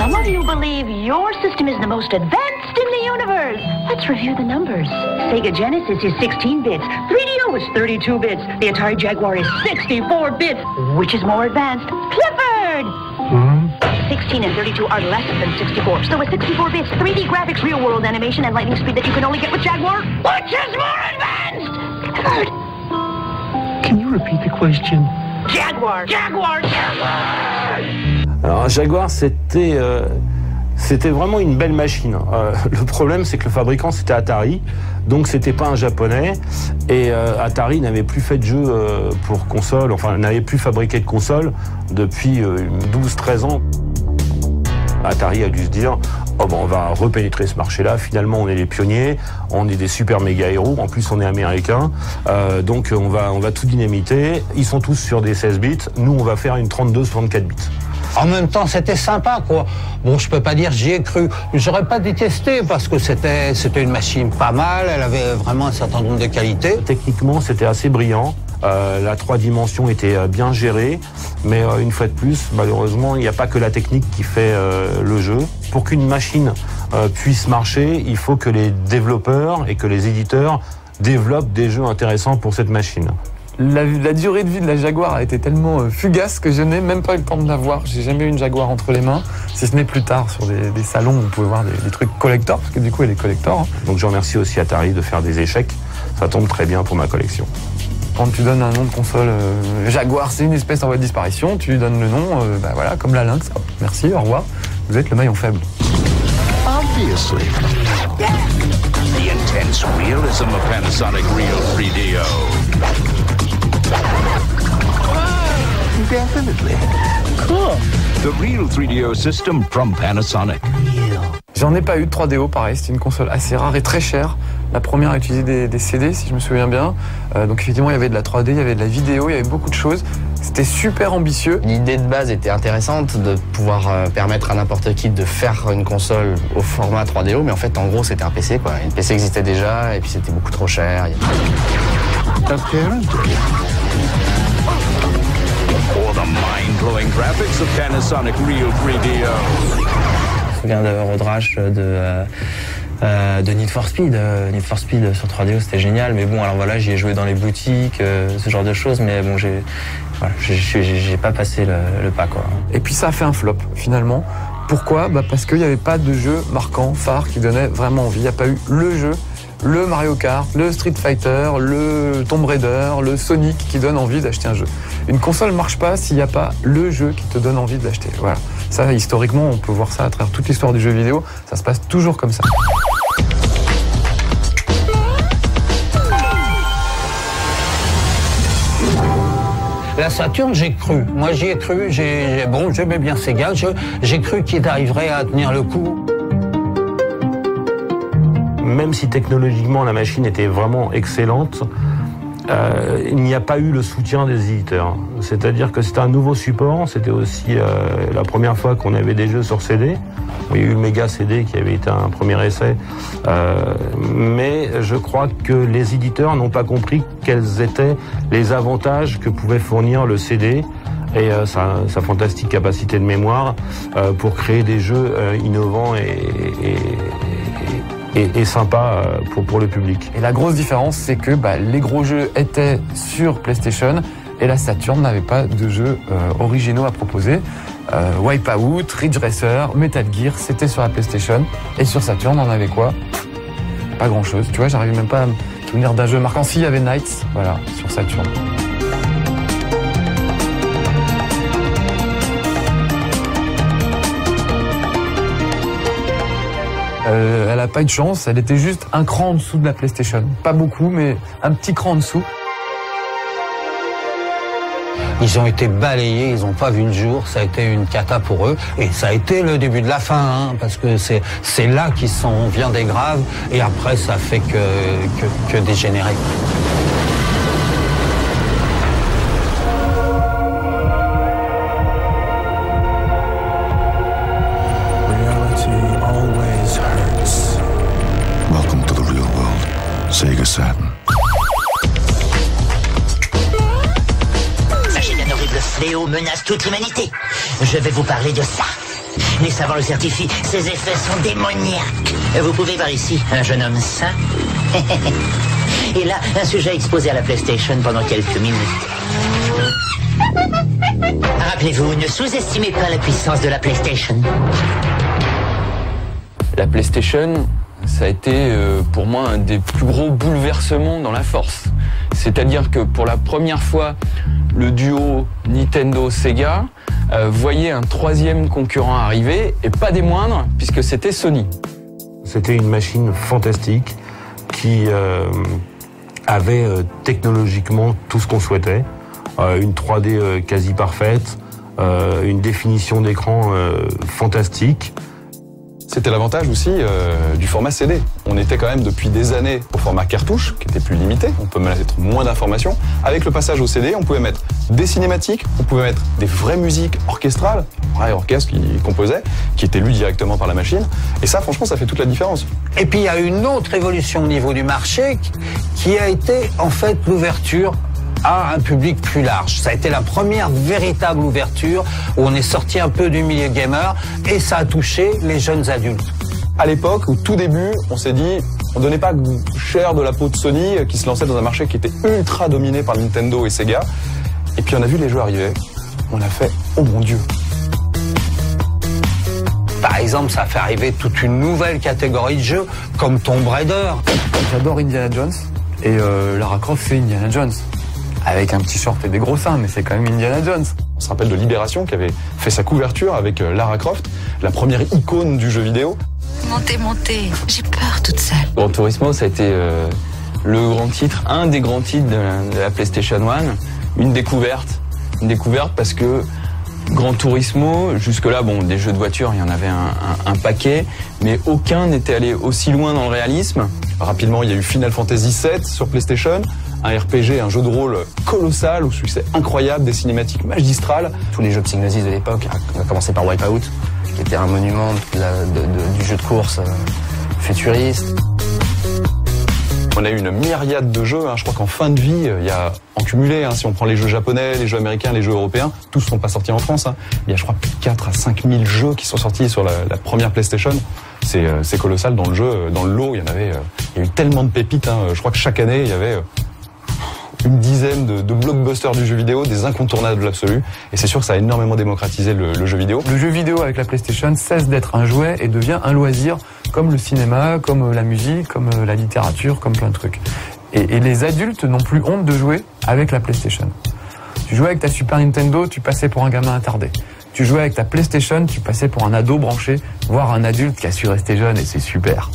Why do you believe your system is the most advanced in the universe? Let's review the numbers. Sega Genesis is 16 bits. 3DO is 32 bits. The Atari Jaguar is 64 bits. Which is more advanced? Clifford! 16 and 32 are less than 64. So with 64 bits, 3D graphics, real-world animation, and lightning speed that you can only get with Jaguar, which is more advanced? Clifford! Can you repeat the question? Jaguar! Jaguar! Jaguar! Alors, un Jaguar, c'était vraiment une belle machine. Le problème, c'est que le fabricant, c'était Atari, donc c'était pas un japonais. Et Atari n'avait plus fait de jeux pour console, enfin n'avait plus fabriqué de console depuis 12-13 ans. Atari a dû se dire, oh ben on va repénétrer ce marché-là, finalement on est les pionniers, on est des super méga héros, en plus on est américains, donc on va tout dynamiter. Ils sont tous sur des 16 bits, nous on va faire une 32-64 bits. En même temps, c'était sympa, quoi. Bon, je peux pas dire j'y ai cru. J'aurais pas détesté parce que c'était une machine pas mal, elle avait vraiment un certain nombre de qualités. Techniquement, c'était assez brillant. La 3 dimensions était bien gérée, mais une fois de plus, malheureusement, il n'y a pas que la technique qui fait le jeu. Pour qu'une machine puisse marcher, il faut que les développeurs et que les éditeurs développent des jeux intéressants pour cette machine. La durée de vie de la Jaguar a été tellement fugace que je n'ai même pas eu le temps de la voir. J'ai jamais eu une Jaguar entre les mains, si ce n'est plus tard sur des salons où vous pouvez voir des trucs collector, parce que du coup elle est collector. Donc je remercie aussi Atari de faire des échecs, ça tombe très bien pour ma collection. Quand tu donnes un nom de console Jaguar, c'est une espèce en voie de disparition, tu lui donnes le nom, voilà, comme la Lynx. Hop, merci, au revoir, vous êtes le maillon faible. Obviously. The intense realism of Panasonic Real 3DO. Definitely. Cool. The Real 3DO system from Panasonic. J'en ai pas eu de 3DO, pareil, c'était une console assez rare et très chère. La première a utilisé des CD, si je me souviens bien. Donc effectivement, il y avait de la 3D, il y avait de la vidéo, il y avait beaucoup de choses. C'était super ambitieux. L'idée de base était intéressante de pouvoir permettre à n'importe qui de faire une console au format 3DO, mais en fait, en gros, c'était un PC, quoi. Le PC existait déjà, et puis c'était beaucoup trop cher. Or the mind-blowing graphics of Panasonic Real 3DO. Je me souviens de Road Rash, de Need for Speed. Need for Speed sur 3DO, c'était génial. Mais bon, alors voilà, j'y ai joué dans les boutiques, ce genre de choses. Mais bon, j'ai pas passé le pas, quoi. Et puis ça a fait un flop, finalement. Pourquoi ? Parce qu'il n'y avait pas de jeu marquant, phare, qui donnait vraiment envie. Il n'y a pas eu le jeu, le Mario Kart, le Street Fighter, le Tomb Raider, le Sonic qui donne envie d'acheter un jeu. Une console ne marche pas s'il n'y a pas le jeu qui te donne envie de l'acheter. Voilà. Ça, historiquement, on peut voir ça à travers toute l'histoire du jeu vidéo. Ça se passe toujours comme ça. La Saturn, j'ai cru. Moi, j'y ai cru. Bon, j'aimais bien Sega. J'ai cru qu'il arriverait à tenir le coup. Même si technologiquement la machine était vraiment excellente, il n'y a pas eu le soutien des éditeurs. C'est-à-dire que c'était un nouveau support, c'était aussi la première fois qu'on avait des jeux sur CD. Il y a eu le Mega CD qui avait été un premier essai. Mais je crois que les éditeurs n'ont pas compris quels étaient les avantages que pouvait fournir le CD et sa fantastique capacité de mémoire pour créer des jeux innovants et sympa pour le public. Et la grosse différence, c'est que les gros jeux étaient sur PlayStation et la Saturn n'avait pas de jeux originaux à proposer. Wipeout, Ridge Racer, Metal Gear, c'était sur la PlayStation. Et sur Saturn, on avait quoi ? Pas grand-chose. Tu vois, j'arrive même pas à me souvenir d'un jeu marquant. Si, il y avait Knights, voilà, sur Saturn. Elle n'a pas eu de chance, elle était juste un cran en dessous de la PlayStation. Pas beaucoup, mais un petit cran en dessous. Ils ont été balayés, ils n'ont pas vu le jour, ça a été une cata pour eux. Et ça a été le début de la fin, hein, parce que c'est là qu'ils sont bien des graves, et après ça fait que dégénérer. Welcome to the real world. Sega Saturn. Sachez qu'un horrible fléau menace toute l'humanité. Je vais vous parler de ça. Les savants le certifient, ses effets sont démoniaques. Vous pouvez voir ici un jeune homme sain. Et là, un sujet exposé à la PlayStation pendant quelques minutes. Rappelez-vous, ne sous-estimez pas la puissance de la PlayStation. La PlayStation, ça a été pour moi un des plus gros bouleversements dans la force. C'est-à-dire que pour la première fois, le duo Nintendo-Sega voyait un troisième concurrent arriver, et pas des moindres, puisque c'était Sony. C'était une machine fantastique qui avait technologiquement tout ce qu'on souhaitait. Une 3D quasi parfaite, une définition d'écran fantastique. C'était l'avantage aussi du format CD. On était quand même depuis des années au format cartouche, qui était plus limité, on peut mettre moins d'informations. Avec le passage au CD, on pouvait mettre des cinématiques, on pouvait mettre des vraies musiques orchestrales, vrai orchestre qui composait, qui était lu directement par la machine. Et ça, franchement, ça fait toute la différence. Et puis il y a une autre évolution au niveau du marché qui a été en fait l'ouverture à un public plus large. Ça a été la première véritable ouverture où on est sorti un peu du milieu gamer et ça a touché les jeunes adultes. À l'époque, au tout début, on s'est dit, on donnait pas cher de la peau de Sony qui se lançait dans un marché qui était ultra dominé par Nintendo et Sega. Et puis on a vu les jeux arriver. On a fait, oh mon Dieu. Par exemple, ça a fait arriver toute une nouvelle catégorie de jeux comme Tomb Raider. J'adore Indiana Jones et Lara Croft c'est Indiana Jones. Avec un petit short et des gros seins, mais c'est quand même Indiana Jones. On se rappelle de Libération qui avait fait sa couverture avec Lara Croft, la première icône du jeu vidéo. Montez, j'ai peur toute seule. Gran Turismo, ça a été le grand titre, un des grands titres de la PlayStation 1. Une découverte parce que Gran Turismo, jusque-là, bon, des jeux de voiture, il y en avait un paquet, mais aucun n'était allé aussi loin dans le réalisme. Rapidement, il y a eu Final Fantasy VII sur PlayStation, un RPG, un jeu de rôle colossal, au succès incroyable, des cinématiques magistrales. Tous les jeux Psygnosis de l'époque, on a commencé par Wipeout, qui était un monument du jeu de course futuriste. On a eu une myriade de jeux, je crois qu'en fin de vie, il y a en cumulé, si on prend les jeux japonais, les jeux américains, les jeux européens, tous ne sont pas sortis en France. Il y a je crois plus de 4 à 5 000 jeux qui sont sortis sur la première PlayStation. C'est colossal dans le jeu, dans le lot, il y a eu tellement de pépites, je crois que chaque année il y avait une dizaine de blockbusters du jeu vidéo, des incontournables absolus, et c'est sûr que ça a énormément démocratisé le jeu vidéo. Le jeu vidéo avec la PlayStation cesse d'être un jouet et devient un loisir, comme le cinéma, comme la musique, comme la littérature, comme plein de trucs. Et les adultes n'ont plus honte de jouer avec la PlayStation. Tu jouais avec ta Super Nintendo, tu passais pour un gamin attardé. Tu jouais avec ta PlayStation, tu passais pour un ado branché, voire un adulte qui a su rester jeune, et c'est super.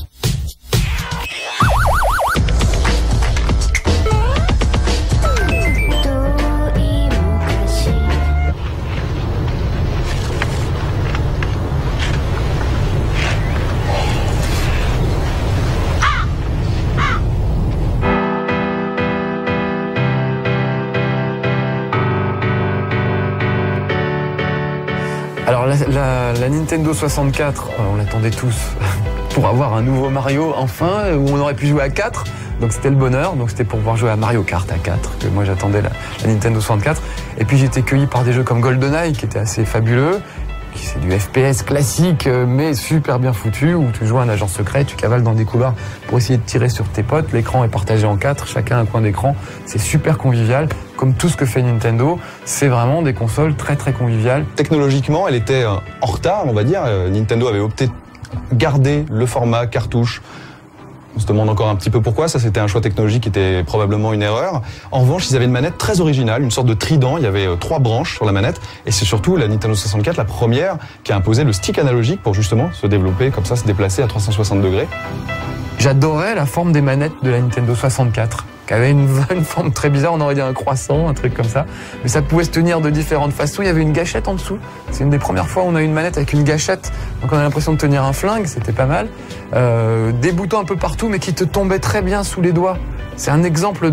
Alors la Nintendo 64, on l'attendait tous pour avoir un nouveau Mario enfin, où on aurait pu jouer à 4. Donc c'était le bonheur, donc c'était pour pouvoir jouer à Mario Kart à 4, que moi j'attendais la Nintendo 64. Et puis j'étais cueilli par des jeux comme GoldenEye, qui était assez fabuleux. C'est du FPS classique, mais super bien foutu, où tu joues un agent secret, tu cavales dans des couloirs pour essayer de tirer sur tes potes. L'écran est partagé en 4, chacun un coin d'écran. C'est super convivial. Comme tout ce que fait Nintendo, c'est vraiment des consoles très très conviviales. Technologiquement, elle était en retard, on va dire. Nintendo avait opté de garder le format cartouche. On se demande encore un petit peu pourquoi, ça c'était un choix technologique qui était probablement une erreur. En revanche, ils avaient une manette très originale, une sorte de trident, il y avait 3 branches sur la manette, et c'est surtout la Nintendo 64, la première, qui a imposé le stick analogique pour justement se développer, comme ça, se déplacer à 360 degrés. J'adorais la forme des manettes de la Nintendo 64, qui avait une forme très bizarre, on aurait dit un croissant, un truc comme ça. Mais ça pouvait se tenir de différentes façons, il y avait une gâchette en dessous. C'est une des premières fois où on a une manette avec une gâchette, donc on a l'impression de tenir un flingue, c'était pas mal. Des boutons un peu partout, mais qui te tombaient très bien sous les doigts. C'est un exemple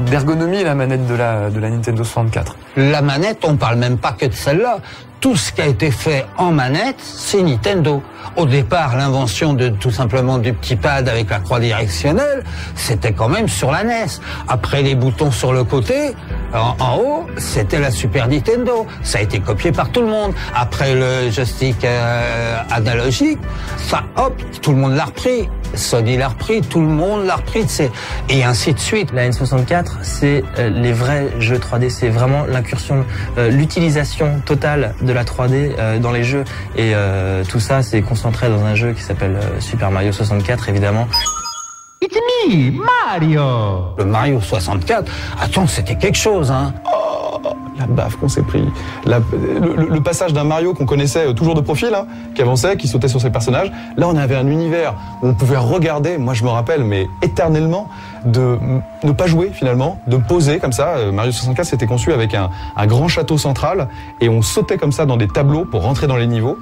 d'ergonomie, la manette de la Nintendo 64. La manette, on parle même pas que de celle-là. tout ce qui a été fait en manette, c'est Nintendo. Au départ, l'invention de tout simplement du petit pad avec la croix directionnelle, c'était quand même sur la NES. Après, les boutons sur le côté, en haut, c'était la Super Nintendo. Ça a été copié par tout le monde. Après le joystick analogique, ça, hop, tout le monde l'a repris. Sony l'a repris, tout le monde l'a repris, et ainsi de suite. La N64, c'est les vrais jeux 3D, c'est vraiment l'incursion, l'utilisation totale de la 3D dans les jeux. Et tout ça, c'est concentré dans un jeu qui s'appelle Super Mario 64, évidemment. It's me, Mario. Le Mario 64, attends, c'était quelque chose, hein. La baffe qu'on s'est pris. Le passage d'un Mario qu'on connaissait toujours de profil, hein, qui avançait, qui sautait sur ses personnages. Là, on avait un univers où on pouvait regarder, moi je me rappelle, mais éternellement, de ne pas jouer finalement, de poser comme ça. Mario 64, c'était conçu avec un grand château central et on sautait comme ça dans des tableaux pour rentrer dans les niveaux.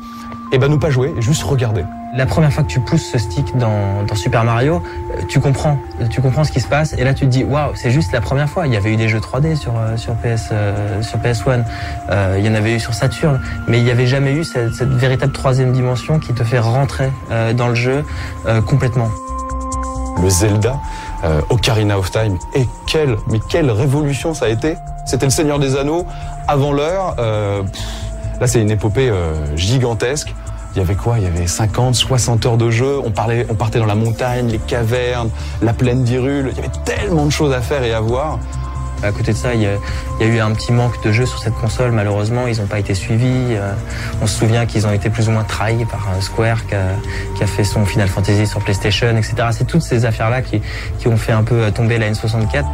Et ben ne pas jouer, et juste regarder. La première fois que tu pousses ce stick dans Super Mario, tu comprends ce qui se passe, et là tu te dis waouh, c'est juste la première fois. Il y avait eu des jeux 3D sur PS1, il y en avait eu sur Saturn, mais il n'y avait jamais eu cette véritable troisième dimension qui te fait rentrer dans le jeu complètement. Le Zelda, Ocarina of Time, et quelle révolution ça a été. C'était le Seigneur des Anneaux avant l'heure. Là, c'est une épopée gigantesque. Il y avait quoi? Il y avait 50, 60 heures de jeu. On partait dans la montagne, les cavernes, la plaine d'Hyrule. Il y avait tellement de choses à faire et à voir. À côté de ça, il y a eu un petit manque de jeux sur cette console. Malheureusement, ils n'ont pas été suivis. On se souvient qu'ils ont été plus ou moins trahis par Square qui a fait son Final Fantasy sur PlayStation, etc. C'est toutes ces affaires-là qui ont fait un peu tomber la N64.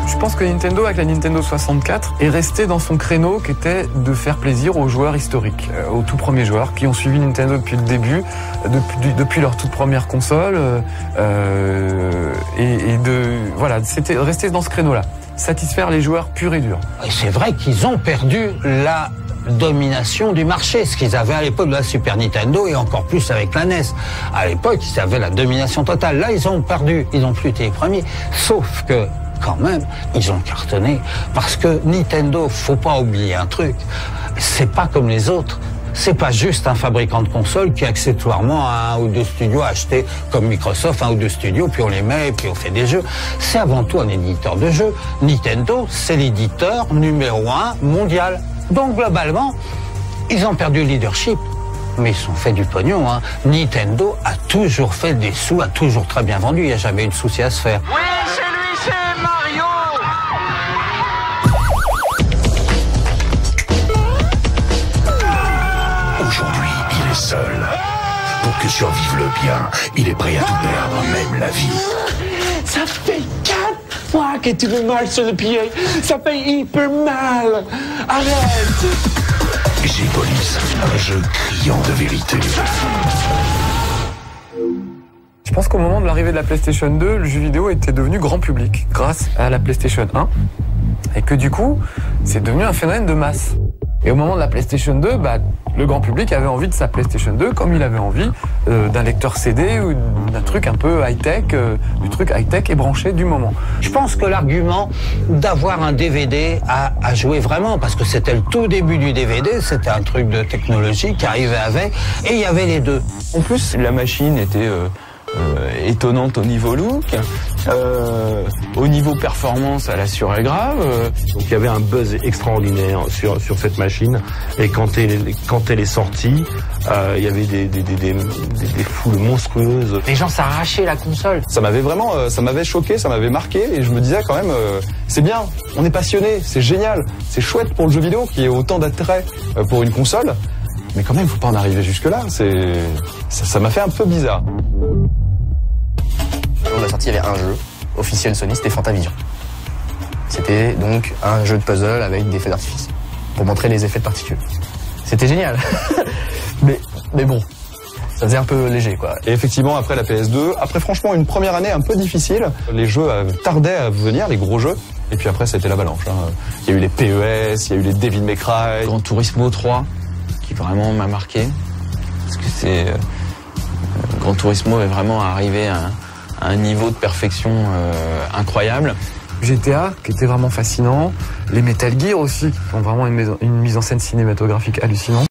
Je pense que Nintendo, avec la Nintendo 64, est resté dans son créneau qui était de faire plaisir aux joueurs historiques, aux tout premiers joueurs qui ont suivi Nintendo depuis le début, depuis leur toute première console, voilà, c'était rester dans ce créneau-là, satisfaire les joueurs purs et durs. Et c'est vrai qu'ils ont perdu la domination du marché, ce qu'ils avaient à l'époque de la Super Nintendo et encore plus avec la NES. À l'époque, ils avaient la domination totale. Là, ils ont perdu, ils n'ont plus été les premiers, sauf que quand même, ils ont cartonné. Parce que Nintendo, faut pas oublier un truc, c'est pas comme les autres. C'est pas juste un fabricant de consoles qui accessoirement a un ou deux studios à acheter, comme Microsoft, un ou deux studios, puis on les met et puis on fait des jeux. C'est avant tout un éditeur de jeux. Nintendo, c'est l'éditeur numéro 1 mondial. Donc globalement, ils ont perdu le leadership. Mais ils ont fait du pognon, hein. Nintendo a toujours fait des sous, a toujours très bien vendu. Il n'y a jamais eu de souci à se faire. Oui, c'est lui, c'est Mario. Aujourd'hui, il est seul. Pour que survive le bien, il est prêt à tout perdre, même la vie. Ça fait 4 fois que tu me marches sur le pied. Ça fait hyper mal. Arrête. G-Police, un jeu criant de vérité. Je pense qu'au moment de l'arrivée de la PlayStation 2, le jeu vidéo était devenu grand public grâce à la PlayStation 1 et que du coup, c'est devenu un phénomène de masse. Et au moment de la PlayStation 2, le grand public avait envie de sa PlayStation 2 comme il avait envie d'un lecteur CD ou d'un truc un peu high-tech, du truc high-tech et branché du moment. Je pense que l'argument d'avoir un DVD a joué vraiment, parce que c'était le tout début du DVD, c'était un truc de technologie qui arrivait avec, et il y avait les deux. En plus, la machine était étonnante au niveau look, au niveau performance, elle assurait grave. Donc il y avait un buzz extraordinaire sur cette machine, et quand elle est sortie, il y avait des foules monstrueuses. Les gens s'arrachaient la console. Ça m'avait vraiment, ça m'avait choqué, ça m'avait marqué, et je me disais quand même, c'est bien, on est passionné, c'est génial, c'est chouette pour le jeu vidéo qui ait autant d'attrait pour une console, mais quand même, faut pas en arriver jusque-là. Ça m'a fait un peu bizarre. Au moment de la sortie, il y avait un jeu officiel Sony, c'était Fantavision. C'était donc un jeu de puzzle avec des feux d'artifice pour montrer les effets de particules. C'était génial. mais bon, ça faisait un peu léger, quoi. Et effectivement, après la PS2, après franchement une première année un peu difficile, les jeux tardaient à venir, les gros jeux. Et puis après, c'était l'avalanche. Il y a eu les PES, il y a eu les Devil May Cry. Gran Turismo 3, qui vraiment m'a marqué. Parce que c'est... Gran Turismo est vraiment arrivé à un niveau de perfection incroyable. GTA, qui était vraiment fascinant. Les Metal Gear aussi, qui ont vraiment une mise en scène cinématographique hallucinante.